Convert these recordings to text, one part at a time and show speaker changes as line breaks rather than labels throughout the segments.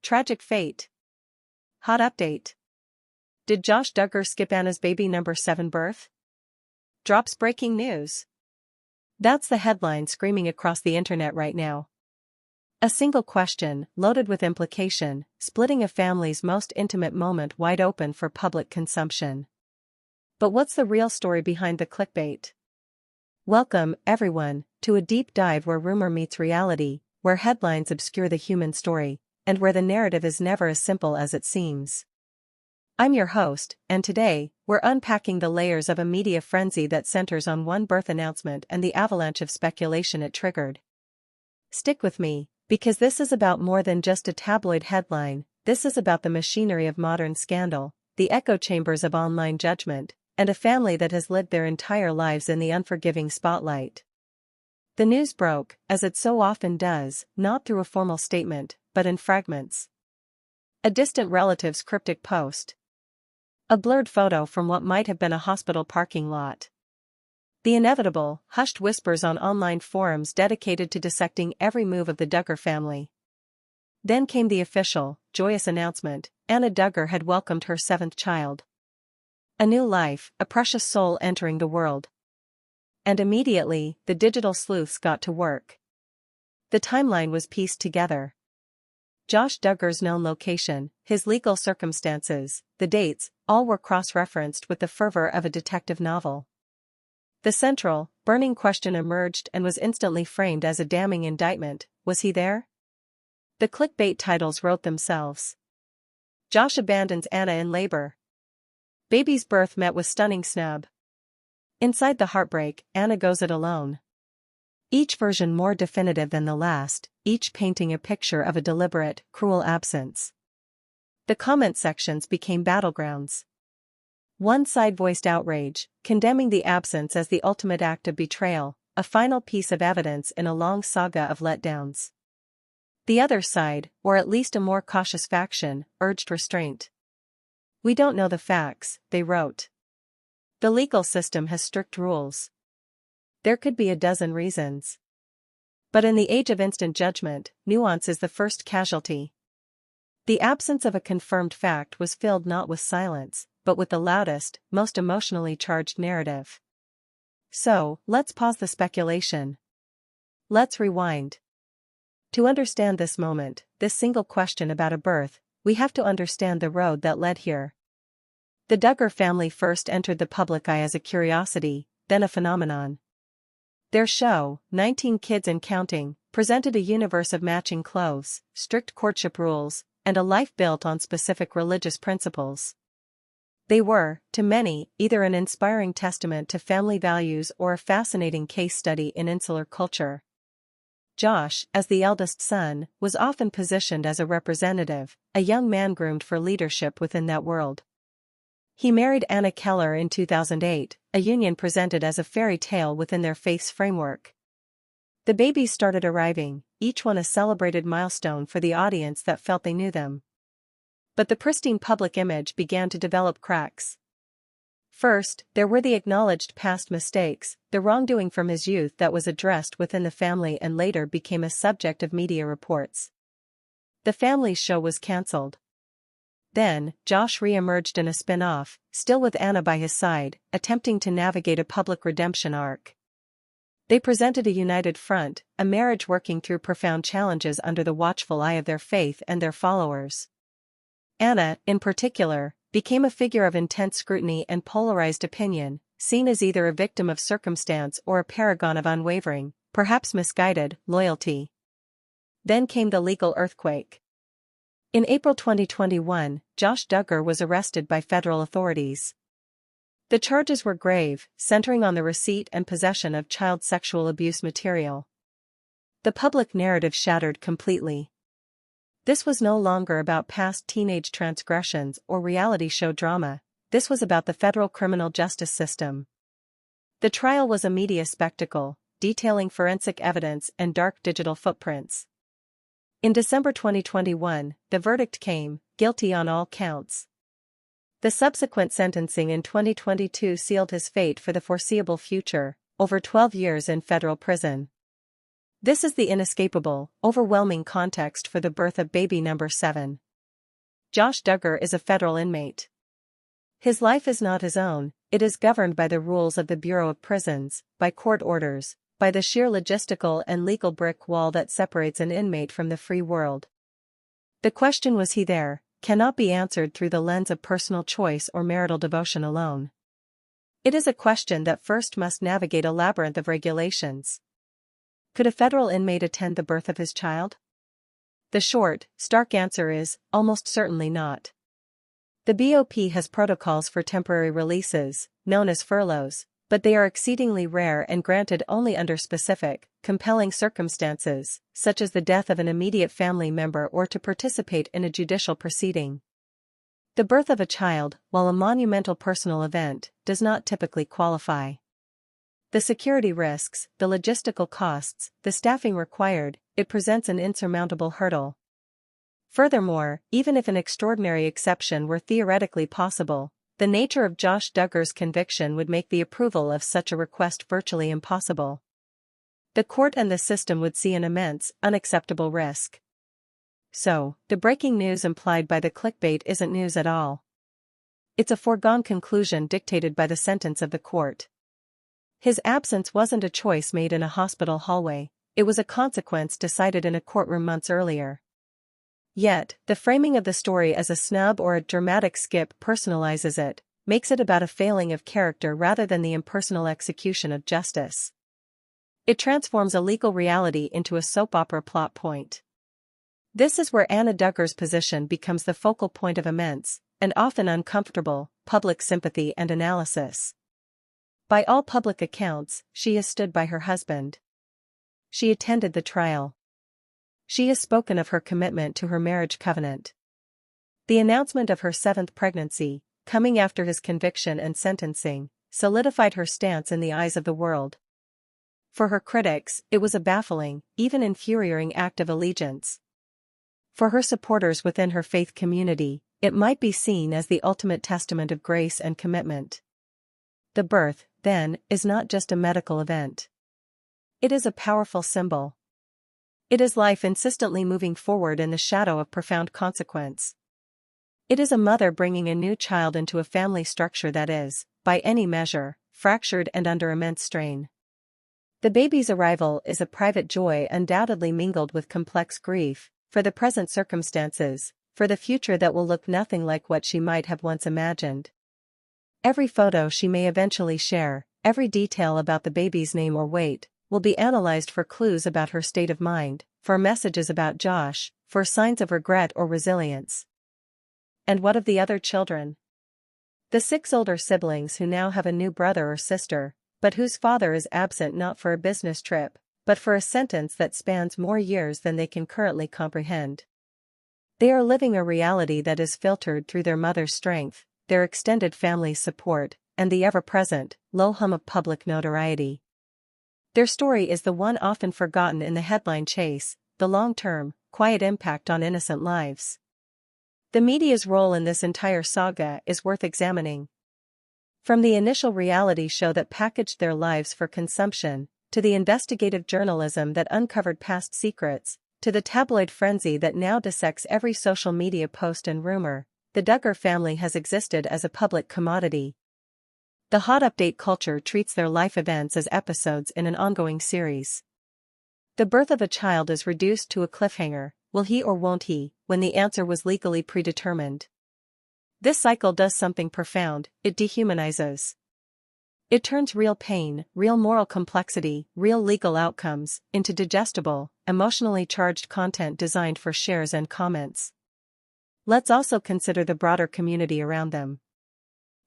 Tragic fate. Hot update. Did Josh Duggar skip Anna's baby number 7 birth? Drops breaking news. That's the headline screaming across the internet right now. A single question, loaded with implication, splitting a family's most intimate moment wide open for public consumption. But what's the real story behind the clickbait? Welcome, everyone, to a deep dive where rumor meets reality, where headlines obscure the human story, and where the narrative is never as simple as it seems. I'm your host, and today, we're unpacking the layers of a media frenzy that centers on one birth announcement and the avalanche of speculation it triggered. Stick with me, because this is about more than just a tabloid headline. This is about the machinery of modern scandal, the echo chambers of online judgment, and a family that has lived their entire lives in the unforgiving spotlight. The news broke, as it so often does, not through a formal statement, but in fragments. A distant relative's cryptic post. A blurred photo from what might have been a hospital parking lot. The inevitable, hushed whispers on online forums dedicated to dissecting every move of the Duggar family. Then came the official, joyous announcement: Anna Duggar had welcomed her 7th child. A new life, a precious soul entering the world. And immediately, the digital sleuths got to work. The timeline was pieced together. Josh Duggar's known location, his legal circumstances, the dates, all were cross-referenced with the fervor of a detective novel. The central, burning question emerged and was instantly framed as a damning indictment: was he there? The clickbait titles wrote themselves. Josh abandons Anna in labor. Baby's birth met with stunning snub. Inside the heartbreak, Anna goes it alone. Each version more definitive than the last, each painting a picture of a deliberate, cruel absence. The comment sections became battlegrounds. One side voiced outrage, condemning the absence as the ultimate act of betrayal, a final piece of evidence in a long saga of letdowns. The other side, or at least a more cautious faction, urged restraint. We don't know the facts, they wrote. The legal system has strict rules. There could be a dozen reasons. But in the age of instant judgment, nuance is the first casualty. The absence of a confirmed fact was filled not with silence, but with the loudest, most emotionally charged narrative. So, let's pause the speculation. Let's rewind. To understand this moment, this single question about a birth, we have to understand the road that led here. The Duggar family first entered the public eye as a curiosity, then a phenomenon. Their show, 19 Kids and Counting, presented a universe of matching clothes, strict courtship rules, and a life built on specific religious principles. They were, to many, either an inspiring testament to family values or a fascinating case study in insular culture. Josh, as the eldest son, was often positioned as a representative, a young man groomed for leadership within that world. He married Anna Keller in 2008, a union presented as a fairy tale within their faith's framework. The babies started arriving, each one a celebrated milestone for the audience that felt they knew them. But the pristine public image began to develop cracks. First, there were the acknowledged past mistakes, the wrongdoing from his youth that was addressed within the family and later became a subject of media reports. The family's show was cancelled. Then, Josh re-emerged in a spin-off, still with Anna by his side, attempting to navigate a public redemption arc. They presented a united front, a marriage working through profound challenges under the watchful eye of their faith and their followers. Anna, in particular, became a figure of intense scrutiny and polarized opinion, seen as either a victim of circumstance or a paragon of unwavering, perhaps misguided, loyalty. Then came the legal earthquake. In April 2021, Josh Duggar was arrested by federal authorities. The charges were grave, centering on the receipt and possession of child sexual abuse material. The public narrative shattered completely. This was no longer about past teenage transgressions or reality show drama, this was about the federal criminal justice system. The trial was a media spectacle, detailing forensic evidence and dark digital footprints. In December 2021, the verdict came, guilty on all counts. The subsequent sentencing in 2022 sealed his fate for the foreseeable future, over 12 years in federal prison. This is the inescapable, overwhelming context for the birth of baby number 7. Josh Duggar is a federal inmate. His life is not his own, it is governed by the rules of the Bureau of Prisons, by court orders, by the sheer logistical and legal brick wall that separates an inmate from the free world. The question, was he there, cannot be answered through the lens of personal choice or marital devotion alone. It is a question that first must navigate a labyrinth of regulations. Could a federal inmate attend the birth of his child? The short, stark answer is, almost certainly not. The BOP has protocols for temporary releases, known as furloughs, but they are exceedingly rare and granted only under specific, compelling circumstances, such as the death of an immediate family member or to participate in a judicial proceeding. The birth of a child, while a monumental personal event, does not typically qualify. The security risks, the logistical costs, the staffing required, it presents an insurmountable hurdle. Furthermore, even if an extraordinary exception were theoretically possible, the nature of Josh Duggar's conviction would make the approval of such a request virtually impossible. The court and the system would see an immense, unacceptable risk. So, the breaking news implied by the clickbait isn't news at all. It's a foregone conclusion dictated by the sentence of the court. His absence wasn't a choice made in a hospital hallway, it was a consequence decided in a courtroom months earlier. Yet, the framing of the story as a snub or a dramatic skip personalizes it, makes it about a failing of character rather than the impersonal execution of justice. It transforms a legal reality into a soap opera plot point. This is where Anna Duggar's position becomes the focal point of immense, and often uncomfortable, public sympathy and analysis. By all public accounts, she has stood by her husband. She attended the trial. She has spoken of her commitment to her marriage covenant. The announcement of her 7th pregnancy, coming after his conviction and sentencing, solidified her stance in the eyes of the world. For her critics, it was a baffling, even infuriating act of allegiance. For her supporters within her faith community, it might be seen as the ultimate testament of grace and commitment. The birth, then, is not just a medical event. It is a powerful symbol. It is life insistently moving forward in the shadow of profound consequence. It is a mother bringing a new child into a family structure that is, by any measure, fractured and under immense strain. The baby's arrival is a private joy undoubtedly mingled with complex grief, for the present circumstances, for the future that will look nothing like what she might have once imagined. Every photo she may eventually share, every detail about the baby's name or weight, will be analyzed for clues about her state of mind, for messages about Josh, for signs of regret or resilience. And what of the other children? The 6 older siblings who now have a new brother or sister, but whose father is absent not for a business trip, but for a sentence that spans more years than they can currently comprehend. They are living a reality that is filtered through their mother's strength, their extended family's support, and the ever-present, low hum of public notoriety. Their story is the one often forgotten in the headline chase, the long-term, quiet impact on innocent lives. The media's role in this entire saga is worth examining. From the initial reality show that packaged their lives for consumption, to the investigative journalism that uncovered past secrets, to the tabloid frenzy that now dissects every social media post and rumor, the Duggar family has existed as a public commodity. The hot update culture treats their life events as episodes in an ongoing series. The birth of a child is reduced to a cliffhanger, will he or won't he, when the answer was legally predetermined. This cycle does something profound, it dehumanizes. It turns real pain, real moral complexity, real legal outcomes, into digestible, emotionally charged content designed for shares and comments. Let's also consider the broader community around them.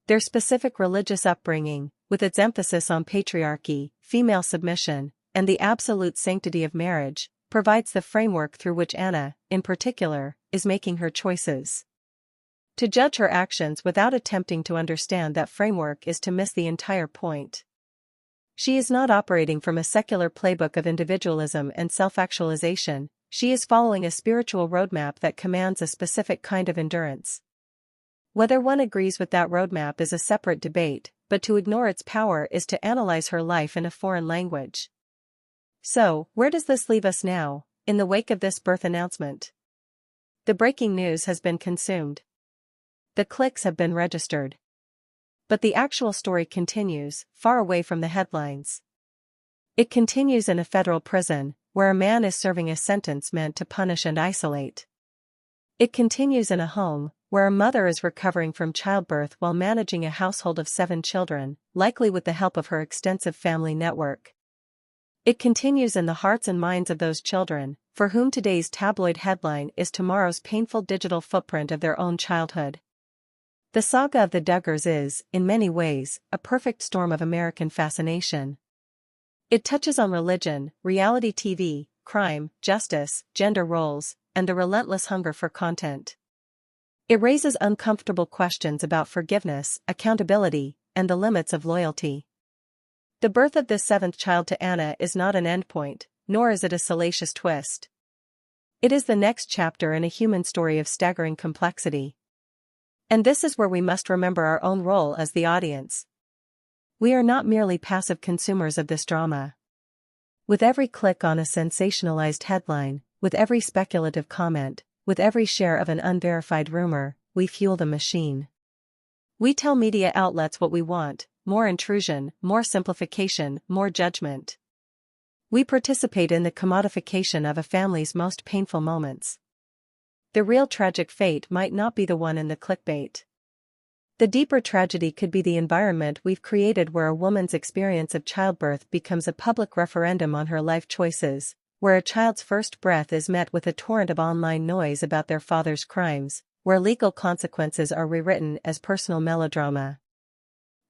Their specific religious upbringing, with its emphasis on patriarchy, female submission, and the absolute sanctity of marriage, provides the framework through which Anna, in particular, is making her choices. To judge her actions without attempting to understand that framework is to miss the entire point. She is not operating from a secular playbook of individualism and self-actualization, she is following a spiritual roadmap that commands a specific kind of endurance. Whether one agrees with that roadmap is a separate debate, but to ignore its power is to analyze her life in a foreign language. So, where does this leave us now, in the wake of this birth announcement? The breaking news has been consumed. The clicks have been registered. But the actual story continues, far away from the headlines. It continues in a federal prison, where a man is serving a sentence meant to punish and isolate. It continues in a home, where a mother is recovering from childbirth while managing a household of 7 children, likely with the help of her extensive family network. It continues in the hearts and minds of those children, for whom today's tabloid headline is tomorrow's painful digital footprint of their own childhood. The saga of the Duggars is, in many ways, a perfect storm of American fascination. It touches on religion, reality TV, crime, justice, gender roles, and the relentless hunger for content. It raises uncomfortable questions about forgiveness, accountability, and the limits of loyalty. The birth of this 7th child to Anna is not an endpoint, nor is it a salacious twist. It is the next chapter in a human story of staggering complexity. And this is where we must remember our own role as the audience. We are not merely passive consumers of this drama. With every click on a sensationalized headline, with every speculative comment, with every share of an unverified rumor, we fuel the machine. We tell media outlets what we want: more intrusion, more simplification, more judgment. We participate in the commodification of a family's most painful moments. The real tragic fate might not be the one in the clickbait. The deeper tragedy could be the environment we've created, where a woman's experience of childbirth becomes a public referendum on her life choices, where a child's first breath is met with a torrent of online noise about their father's crimes, where legal consequences are rewritten as personal melodrama.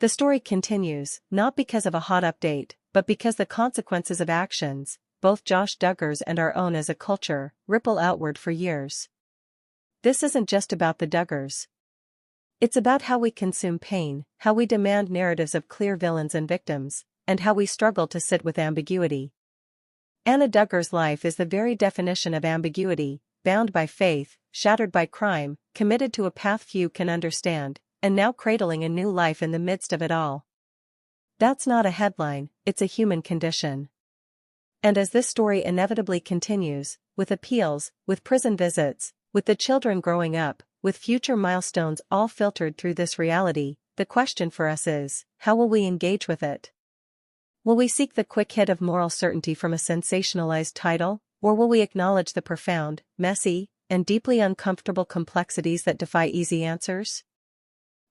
The story continues, not because of a hot update, but because the consequences of actions, both Josh Duggar's and our own as a culture, ripple outward for years. This isn't just about the Duggars. It's about how we consume pain, how we demand narratives of clear villains and victims, and how we struggle to sit with ambiguity. Anna Duggar's life is the very definition of ambiguity, bound by faith, shattered by crime, committed to a path few can understand, and now cradling a new life in the midst of it all. That's not a headline, it's a human condition. And as this story inevitably continues, with appeals, with prison visits, with the children growing up, with future milestones all filtered through this reality, the question for us is, how will we engage with it? Will we seek the quick hit of moral certainty from a sensationalized title, or will we acknowledge the profound, messy, and deeply uncomfortable complexities that defy easy answers?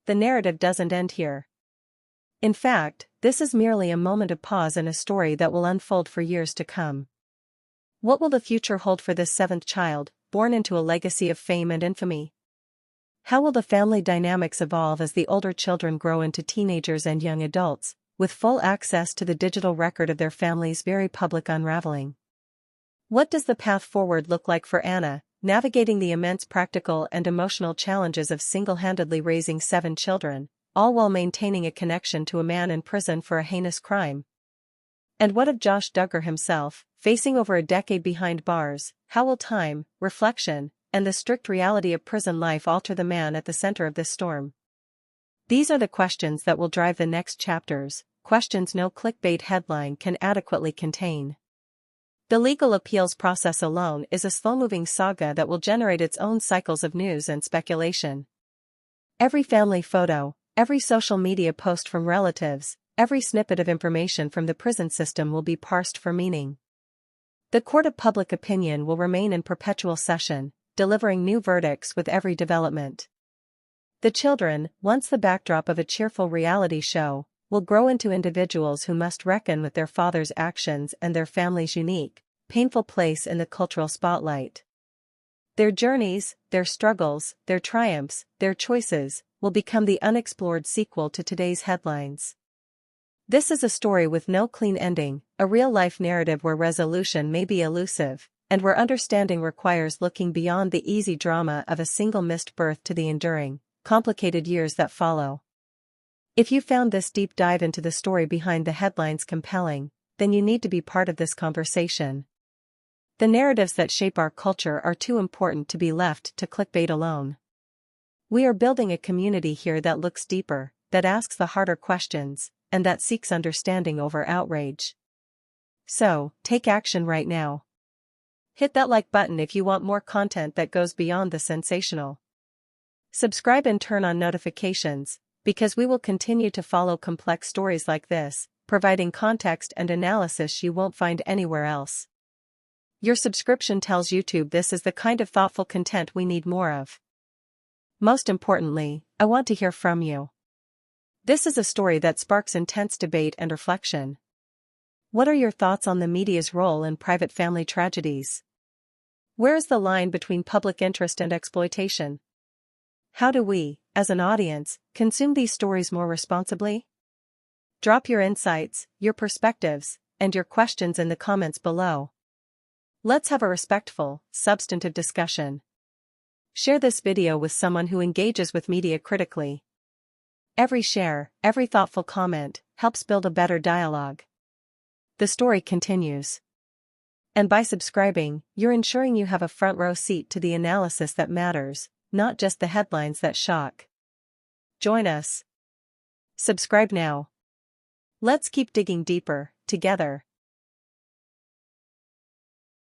The narrative doesn't end here. In fact, this is merely a moment of pause in a story that will unfold for years to come. What will the future hold for this 7th child, born into a legacy of fame and infamy? How will the family dynamics evolve as the older children grow into teenagers and young adults, with full access to the digital record of their family's very public unraveling? What does the path forward look like for Anna, navigating the immense practical and emotional challenges of single-handedly raising 7 children, all while maintaining a connection to a man in prison for a heinous crime? And what of Josh Duggar himself, facing over a decade behind bars? How will time, reflection, and the strict reality of prison life alter the man at the center of this storm? These are the questions that will drive the next chapters, questions no clickbait headline can adequately contain. The legal appeals process alone is a slow-moving saga that will generate its own cycles of news and speculation. Every family photo, every social media post from relatives, every snippet of information from the prison system will be parsed for meaning. The court of public opinion will remain in perpetual session, delivering new verdicts with every development. The children, once the backdrop of a cheerful reality show, will grow into individuals who must reckon with their father's actions and their family's unique, painful place in the cultural spotlight. Their journeys, their struggles, their triumphs, their choices, will become the unexplored sequel to today's headlines. This is a story with no clean ending, a real-life narrative where resolution may be elusive, and where understanding requires looking beyond the easy drama of a single missed birth to the enduring, complicated years that follow. If you found this deep dive into the story behind the headlines compelling, then you need to be part of this conversation. The narratives that shape our culture are too important to be left to clickbait alone. We are building a community here that looks deeper, that asks the harder questions, and that seeks understanding over outrage. So, take action right now. Hit that like button if you want more content that goes beyond the sensational. Subscribe and turn on notifications, because we will continue to follow complex stories like this, providing context and analysis you won't find anywhere else. Your subscription tells YouTube this is the kind of thoughtful content we need more of. Most importantly, I want to hear from you. This is a story that sparks intense debate and reflection. What are your thoughts on the media's role in private family tragedies? Where is the line between public interest and exploitation? How do we, as an audience, consume these stories more responsibly? Drop your insights, your perspectives, and your questions in the comments below. Let's have a respectful, substantive discussion. Share this video with someone who engages with media critically. Every share, every thoughtful comment, helps build a better dialogue. The story continues. And by subscribing, you're ensuring you have a front row seat to the analysis that matters, not just the headlines that shock. Join us. Subscribe now. Let's keep digging deeper, together.